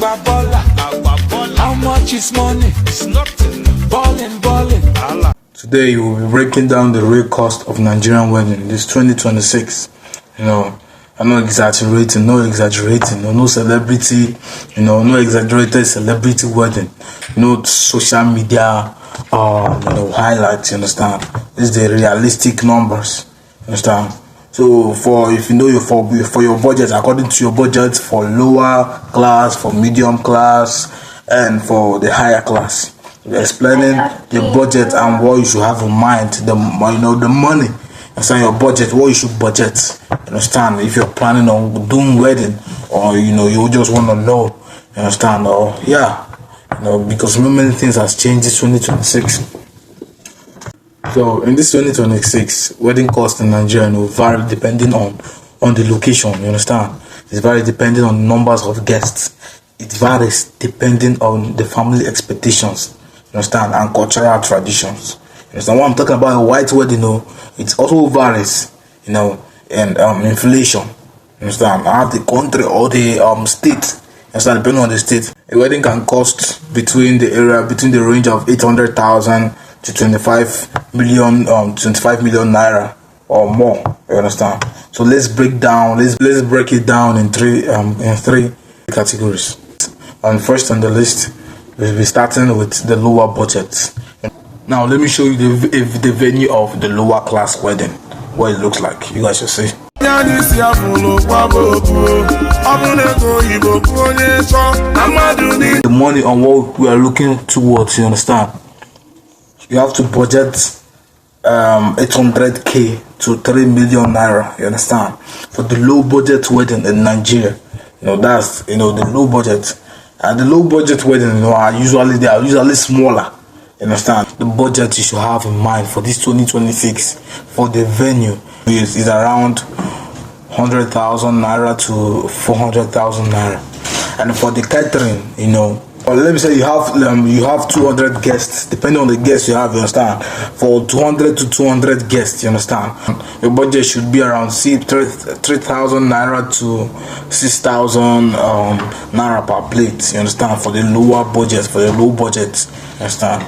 How much is money? It's nothing. Ballin'. Today we will be breaking down the real cost of Nigerian wedding. This 2026. I'm not exaggerating, no celebrity, no exaggerated celebrity wedding, social media, highlights, you understand? This is the realistic numbers, you understand? So for your budget, according to your budget for lower class, for medium class, and for the higher class, we're explaining the budget and what you should have in mind, the money. Understand your budget, what you should budget. Understand if you're planning on doing wedding, or you just want to know. Understand, or because many things has changed this 2026. So in this 2026, wedding cost in Nigeria will vary depending on the location. You understand? It's very depending on numbers of guests. It varies depending on the family expectations. You understand, and cultural traditions. You understand what I'm talking about? A white wedding, it also varies, and inflation. You understand? How the country or the state. You understand? Depending on the state, a wedding can cost between the range of 800,000 to 25 million naira or more. You understand? So let's break it down in three categories. And first on the list, we'll be starting with the lower budget. Now let me show you the venue of the lower class wedding, what it looks like. You guys should see. The money on what we are looking towards, you understand? You have to budget 800k to 3 million naira, you understand? For the low budget wedding in Nigeria. That's the low budget. And the low budget wedding, are usually smaller. You understand? The budget you should have in mind for this 2026 for the venue is around 100,000 naira to 400,000 naira. And for the catering, or let me say you have 200 guests, depending on the guests you have, you understand? For 200 to 200 guests, you understand? Your budget should be around 3,000 naira to 6,000 naira per plate, you understand? For the lower budget, for the low budget, you understand?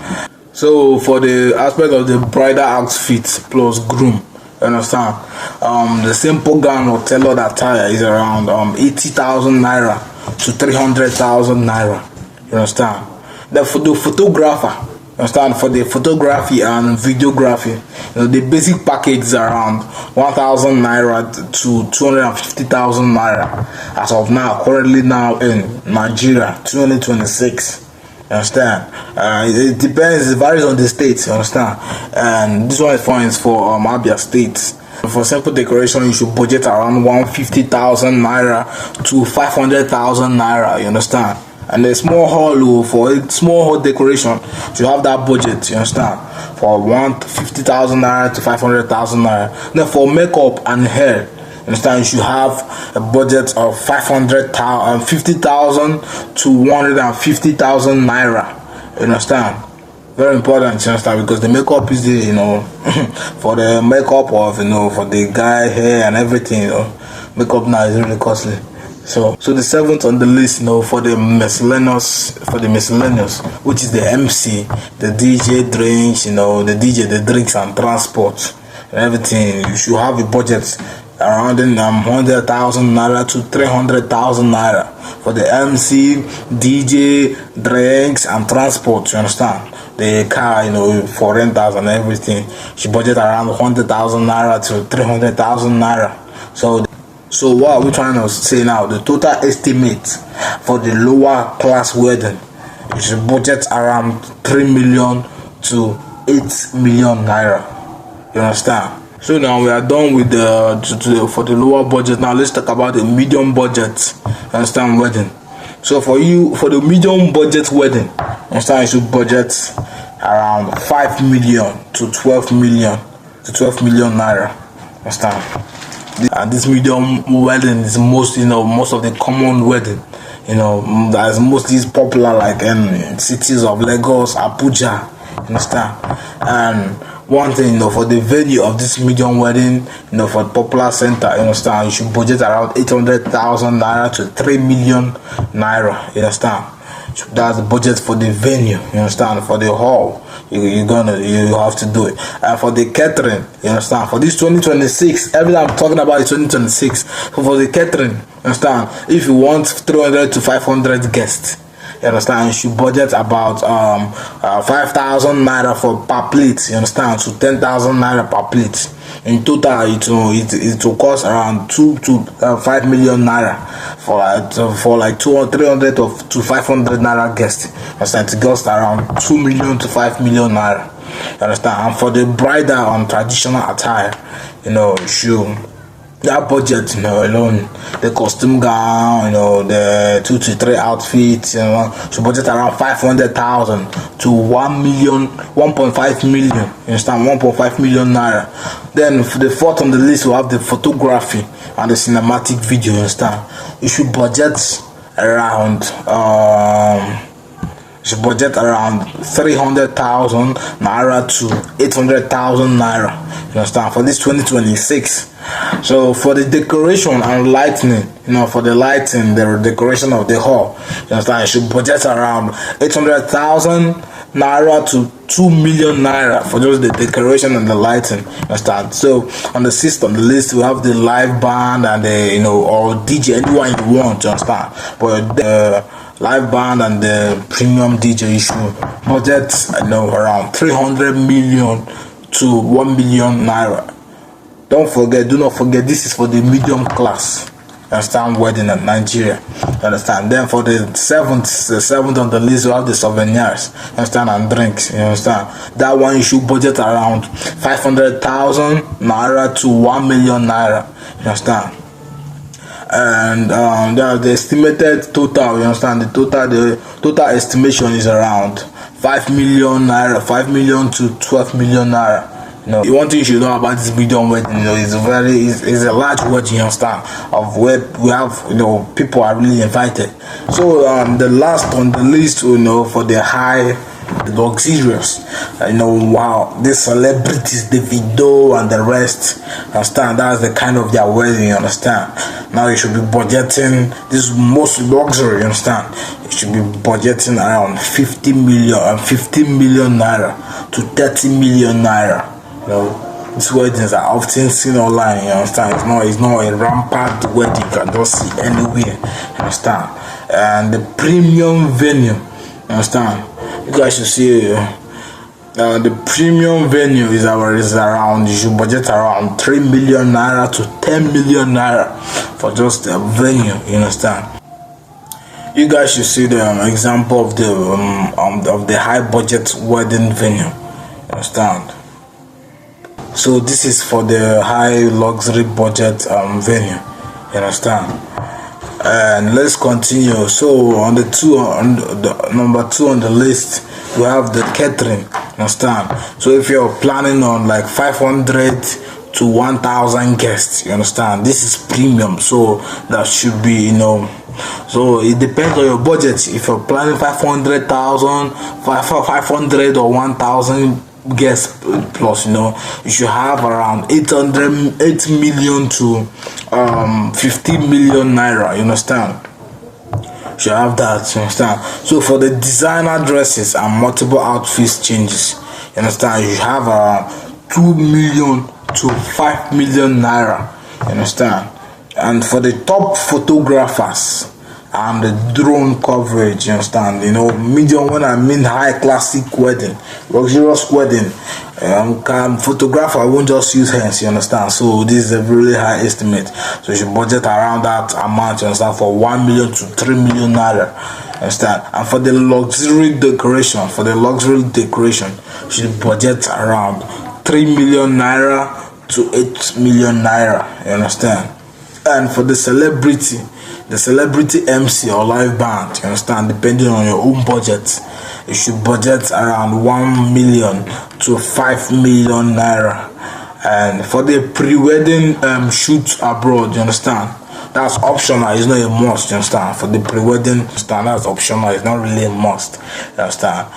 So for the aspect of the bridal outfit plus groom, you understand? The simple gown or tailored attire is around 80,000 naira to 300,000 naira. You understand? The photographer, you understand? For the photography and videography, the basic package is around 1,000 naira to 250,000 naira. As of now, currently now in Nigeria, 2026. You understand? It depends. It varies on the state. You understand? And this one is for Abia State. For simple decoration, you should budget around 150,000 naira to 500,000 naira. You understand? And a small hall, for a small hall decoration, you have that budget, you understand, for 150,000 naira to 500,000 naira. Then for makeup and hair, you understand, you should have a budget of 50,000 to 150,000 naira. You understand? Very important, you understand, because the makeup is the for the makeup of for the guy hair and everything. Makeup now is really costly. So the seventh on the list, for the miscellaneous, which is the MC, the DJ drinks, the drinks and transport and everything. You should have a budget around 100,000 naira to 300,000 naira for the MC, DJ, drinks and transport. You understand? The car, for rentals and everything. You should budget around 100,000 naira to 300,000 naira. So what are we trying to say now? The total estimate for the lower class wedding, you should budget around 3 million to 8 million naira. You understand? So now we are done with for the lower budget. Now let's talk about the medium budget. You understand, wedding. So for the medium budget wedding, you understand, you should budget around 5 million to 12 million naira. You understand? And this medium wedding is most of the common wedding, that is mostly popular, like in cities of Lagos, Abuja, you understand? And one thing, for the venue of this medium wedding, for the popular center, you understand, you should budget around 800,000 naira to 3 million naira, you understand. So that's the budget for the venue, you understand, for the hall. You have to do it. And for the catering, you understand, for this 2026, everything I'm talking about is 2026. So for the catering, you understand, if you want 300 to 500 guests, you understand, you should budget about 5,000 naira for per plate, you understand, to 10,000 naira per plate. In total, it will cost around 2 to 5 million naira for like 200, 300 to 500 naira guests. You understand, it costs around 2 million to 5 million naira. You understand, and for the bridal and traditional attire, you should. That budget, alone, the costume gown, the 2 to 3 outfits, should budget around 500,000 to 1 million, 1.5 million, you understand, 1.5 million naira. Then for the fourth on the list, we have the photography and the cinematic video, you understand. You should budget around, 300,000 naira to 800,000 naira, you understand, for this 2026. So for the decoration and lightning, for the lighting, the decoration of the hall, you understand, you should budget around 800,000 naira to 2 million naira for just the decoration and the lighting, you understand. So on the list, we have the live band and the or DJ, anyone you want, you understand. But the live band and the premium DJ, you should budget around 300 million to 1 million naira. Do not forget, this is for the medium class, you understand, wedding in Nigeria, you understand. Then for the seventh on the list, you have the souvenirs, you understand, and drinks, you understand. That one you should budget around 500,000 naira to 1 million naira, you understand. And the estimated total, you understand, the total estimation is around 5 million naira, 5 million to 12 million naira. One thing you should know about this medium wedding, it's a large wedding, you understand, of where we have, people are really invited. So the last on the list, for the high, the luxurious, wow, these celebrities, the video and the rest, understand, that's the kind of their wedding, you understand. Now you should be budgeting, this is most luxury, you understand. You should be budgeting around 15 million naira to 30 million naira. These weddings are often seen online, you understand. It's not a rampant wedding you can just see anywhere, you understand. And the premium venue, you understand, you guys should see the premium venue is around, you should budget around 3 million naira to 10 million naira for just a venue, you understand. You guys should see the example of the high budget wedding venue, you understand. So this is for the high luxury budget venue, you understand. And let's continue. So on the number 2 on the list, we have the catering, you understand. So if you're planning on like 500 to 1,000 guests, you understand, this is premium, so that should be, so it depends on your budget. If you're planning 500 or 1,000 guests plus, you should have around 8 million to 15 million naira, you understand. You should have that, you understand. So for the designer dresses and multiple outfits changes, you understand, you have around 2 million to 5 million naira, you understand. And for the top photographers and the drone coverage, you understand, medium, when I mean high classic wedding, luxurious wedding, photographer won't just use hands, you understand. So this is a really high estimate, so you should budget around that amount, you understand, for 1 million to 3 million naira, you understand. And for the luxury decoration, you should budget around 3 million naira to 8 million naira, you understand. And for the celebrity MC or live band, you understand, depending on your own budget, you should budget around 1 million to 5 million naira. And for the pre-wedding shoot abroad, you understand, that's optional. It's not a must. You understand? For the pre-wedding, you understand, that's optional. It's not really a must. You understand?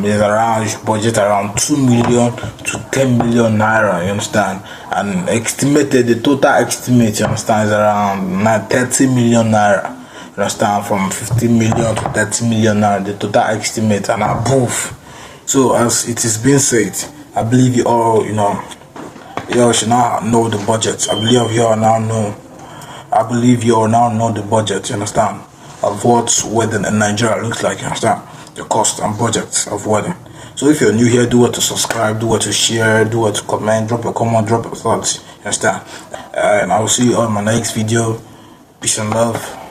It's around, you should budget around 2 million to 10 million naira. You understand? And the total estimate, you understand, is around 30 million naira. You understand? From 15 million to 30 million naira, the total estimate and above. So as it is being said, I believe you all, you all should now know the budget. I believe you all now know the budget, you understand, of what wedding in Nigeria looks like, you understand, the cost and budget of wedding. So if you're new here, do what to subscribe, do what to share, do what to comment, drop a comment, drop a thoughts, you understand. And I will see you on my next video. Peace and love.